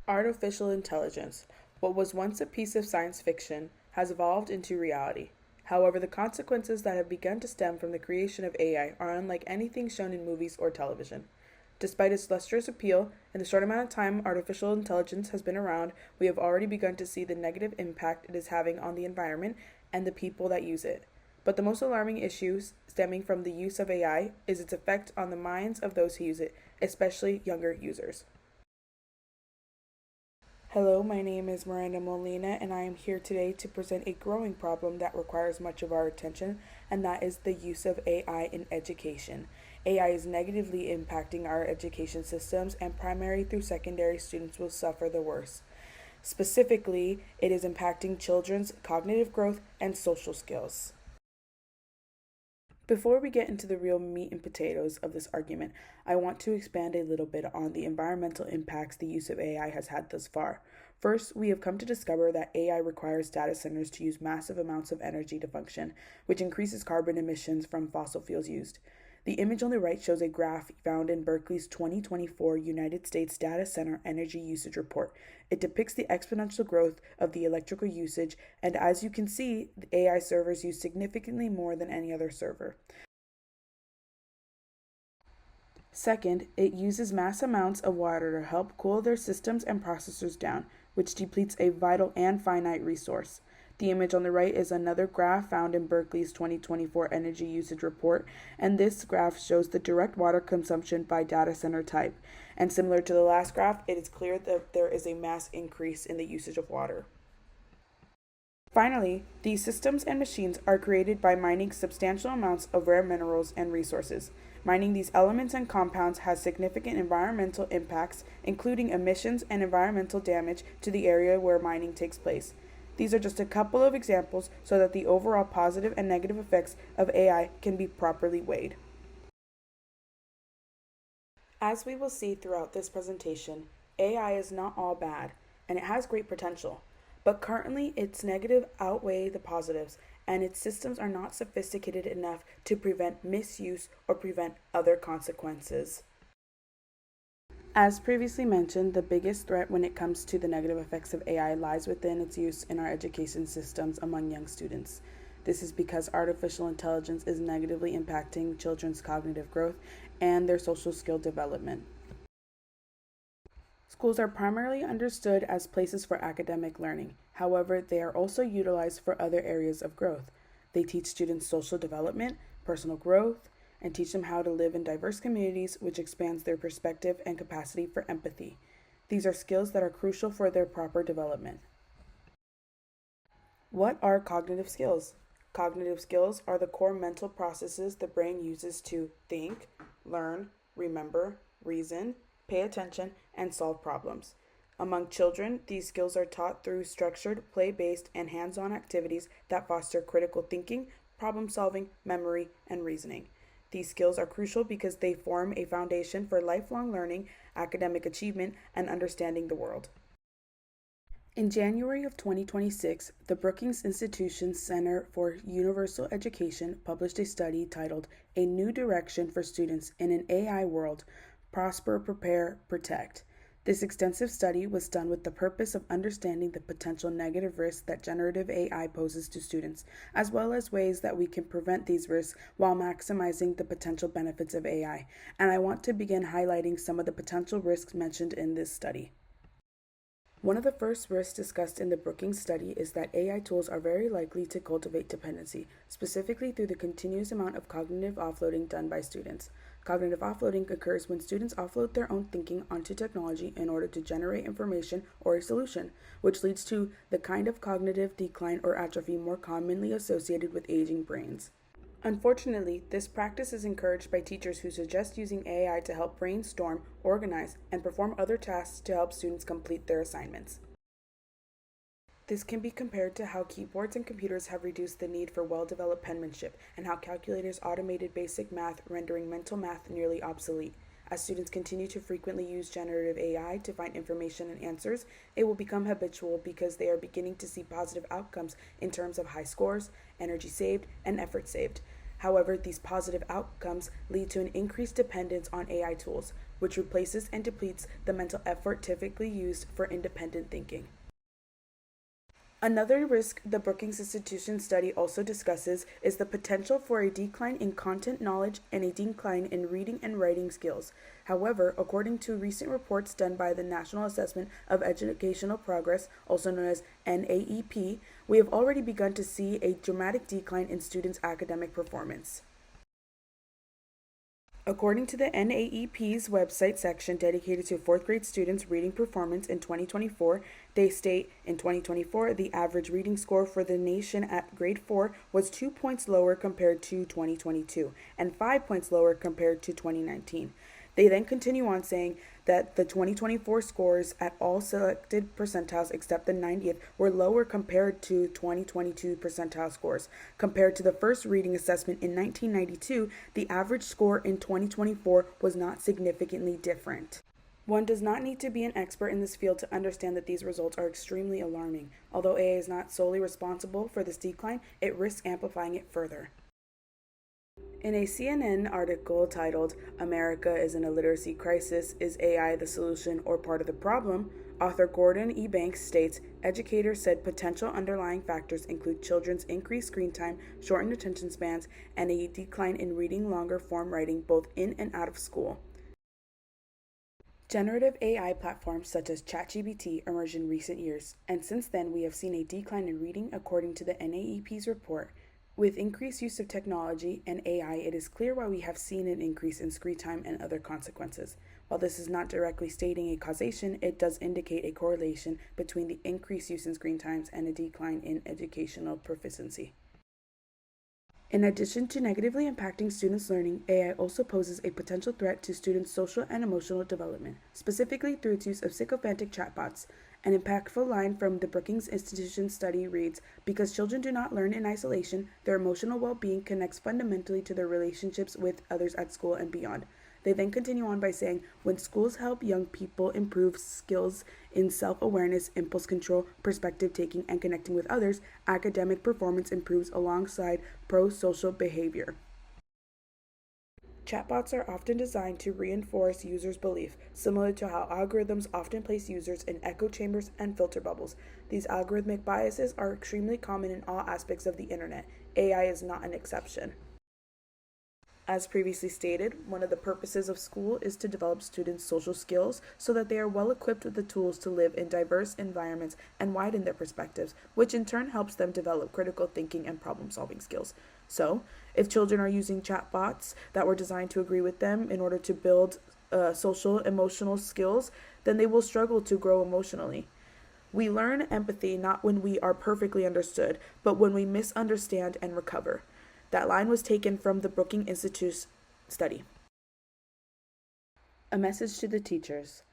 Artificial intelligence, what was once a piece of science fiction, has evolved into reality. However, the consequences that have begun to stem from the creation of AI are unlike anything shown in movies or television. Despite its lustrous appeal, in the short amount of time artificial intelligence has been around, we have already begun to see the negative impact it is having on the environment and the people that use it. But the most alarming issues stemming from the use of AI is its effect on the minds of those who use it, especially younger users. Hello, my name is Miranda Molina, and I am here today to present a growing problem that requires much of our attention, and that is the use of AI in education. AI is negatively impacting our education systems, and primary through secondary students will suffer the worst. Specifically, it is impacting children's cognitive growth and social skills. Before we get into the real meat and potatoes of this argument, I want to expand a little bit on the environmental impacts the use of AI has had thus far. First, we have come to discover that AI requires data centers to use massive amounts of energy to function, which increases carbon emissions from fossil fuels used. The image on the right shows a graph found in Berkeley's 2024 United States Data Center Energy Usage Report. It depicts the exponential growth of the electrical usage, and as you can see, the AI servers use significantly more than any other server. Second, it uses mass amounts of water to help cool their systems and processors down, which depletes a vital and finite resource. The image on the right is another graph found in Berkeley's 2024 Energy Usage Report, and this graph shows the direct water consumption by data center type. And similar to the last graph, it is clear that there is a mass increase in the usage of water. Finally, these systems and machines are created by mining substantial amounts of rare minerals and resources. Mining these elements and compounds has significant environmental impacts, including emissions and environmental damage to the area where mining takes place. These are just a couple of examples so that the overall positive and negative effects of AI can be properly weighed. As we will see throughout this presentation, AI is not all bad, and it has great potential. But currently, its negative outweigh the positives, and its systems are not sophisticated enough to prevent misuse or prevent other consequences. As previously mentioned, the biggest threat when it comes to the negative effects of AI lies within its use in our education systems among young students. This is because artificial intelligence is negatively impacting children's cognitive growth and their social skill development. Schools are primarily understood as places for academic learning. However, they are also utilized for other areas of growth. They teach students social development, personal growth, and teach them how to live in diverse communities, which expands their perspective and capacity for empathy. These are skills that are crucial for their proper development. What are cognitive skills? Cognitive skills are the core mental processes the brain uses to think, learn, remember, reason, pay attention, and solve problems. Among children, these skills are taught through structured, play-based, and hands-on activities that foster critical thinking, problem solving, memory, and reasoning. These skills are crucial because they form a foundation for lifelong learning, academic achievement, and understanding the world. In January of 2026, the Brookings Institution's Center for Universal Education published a study titled A New Direction for Students in an AI World: Prosper, Prepare, Protect. This extensive study was done with the purpose of understanding the potential negative risks that generative AI poses to students, as well as ways that we can prevent these risks while maximizing the potential benefits of AI. And I want to begin highlighting some of the potential risks mentioned in this study. One of the first risks discussed in the Brookings study is that AI tools are very likely to cultivate dependency, specifically through the continuous amount of cognitive offloading done by students. Cognitive offloading occurs when students offload their own thinking onto technology in order to generate information or a solution, which leads to the kind of cognitive decline or atrophy more commonly associated with aging brains. Unfortunately, this practice is encouraged by teachers who suggest using AI to help brainstorm, organize, and perform other tasks to help students complete their assignments. This can be compared to how keyboards and computers have reduced the need for well-developed penmanship, and how calculators automated basic math, rendering mental math nearly obsolete. As students continue to frequently use generative AI to find information and answers, it will become habitual because they are beginning to see positive outcomes in terms of high scores, energy saved, and effort saved. However, these positive outcomes lead to an increased dependence on AI tools, which replaces and depletes the mental effort typically used for independent thinking. Another risk the Brookings Institution study also discusses is the potential for a decline in content knowledge and a decline in reading and writing skills. However, according to recent reports done by the National Assessment of Educational Progress, also known as NAEP, we have already begun to see a dramatic decline in students' academic performance. According to the NAEP's website section dedicated to fourth grade students' reading performance in 2024, they state in 2024 the average reading score for the nation at grade 4 was 2 points lower compared to 2022 and 5 points lower compared to 2019. They then continue on saying that the 2024 scores at all selected percentiles except the 90th were lower compared to 2022 percentile scores. Compared to the first reading assessment in 1992, the average score in 2024 was not significantly different. One does not need to be an expert in this field to understand that these results are extremely alarming. Although AI is not solely responsible for this decline, it risks amplifying it further. In a CNN article titled, "America is in a Literacy Crisis, Is AI the Solution or Part of the Problem?" author Gordon E. Banks states, educators said potential underlying factors include children's increased screen time, shortened attention spans, and a decline in reading longer form writing both in and out of school. Generative AI platforms such as ChatGPT emerged in recent years, and since then we have seen a decline in reading according to the NAEP's report. With increased use of technology and AI, it is clear why we have seen an increase in screen time and other consequences. While this is not directly stating a causation, it does indicate a correlation between the increased use in screen times and a decline in educational proficiency. In addition to negatively impacting students' learning, AI also poses a potential threat to students' social and emotional development, specifically through its use of sycophantic chatbots. An impactful line from the Brookings Institution study reads, "Because children do not learn in isolation, their emotional well-being connects fundamentally to their relationships with others at school and beyond." They then continue on by saying, when schools help young people improve skills in self-awareness, impulse control, perspective taking, and connecting with others, academic performance improves alongside pro-social behavior. Chatbots are often designed to reinforce users' belief, similar to how algorithms often place users in echo chambers and filter bubbles. These algorithmic biases are extremely common in all aspects of the internet. AI is not an exception. As previously stated, one of the purposes of school is to develop students' social skills so that they are well equipped with the tools to live in diverse environments and widen their perspectives, which in turn helps them develop critical thinking and problem-solving skills. So, if children are using chatbots that were designed to agree with them in order to build social, emotional skills, then they will struggle to grow emotionally. We learn empathy not when we are perfectly understood, but when we misunderstand and recover. That line was taken from the Brookings Institute study. A message to the teachers.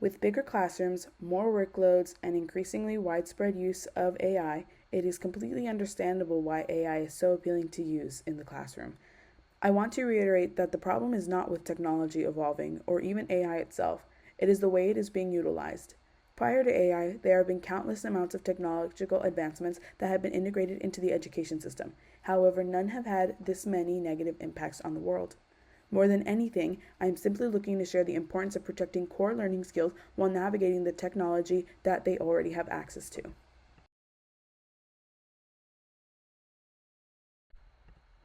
With bigger classrooms, more workloads, and increasingly widespread use of AI, it is completely understandable why AI is so appealing to use in the classroom. I want to reiterate that the problem is not with technology evolving or even AI itself. It is the way it is being utilized. Prior to AI, there have been countless amounts of technological advancements that have been integrated into the education system. However, none have had this many negative impacts on the world. More than anything, I am simply looking to share the importance of protecting core learning skills while navigating the technology that they already have access to.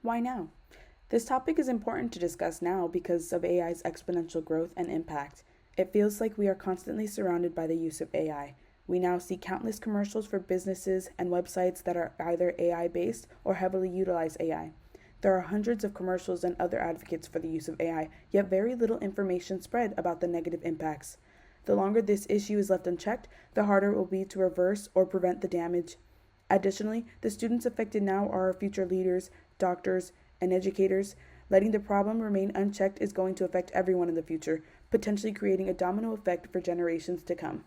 Why now? This topic is important to discuss now because of AI's exponential growth and impact. It feels like we are constantly surrounded by the use of AI. We now see countless commercials for businesses and websites that are either AI-based or heavily utilize AI. There are hundreds of commercials and other advocates for the use of AI, yet very little information spread about the negative impacts. The longer this issue is left unchecked, the harder it will be to reverse or prevent the damage. Additionally, the students affected now are our future leaders, doctors, and educators. Letting the problem remain unchecked is going to affect everyone in the future, potentially creating a domino effect for generations to come.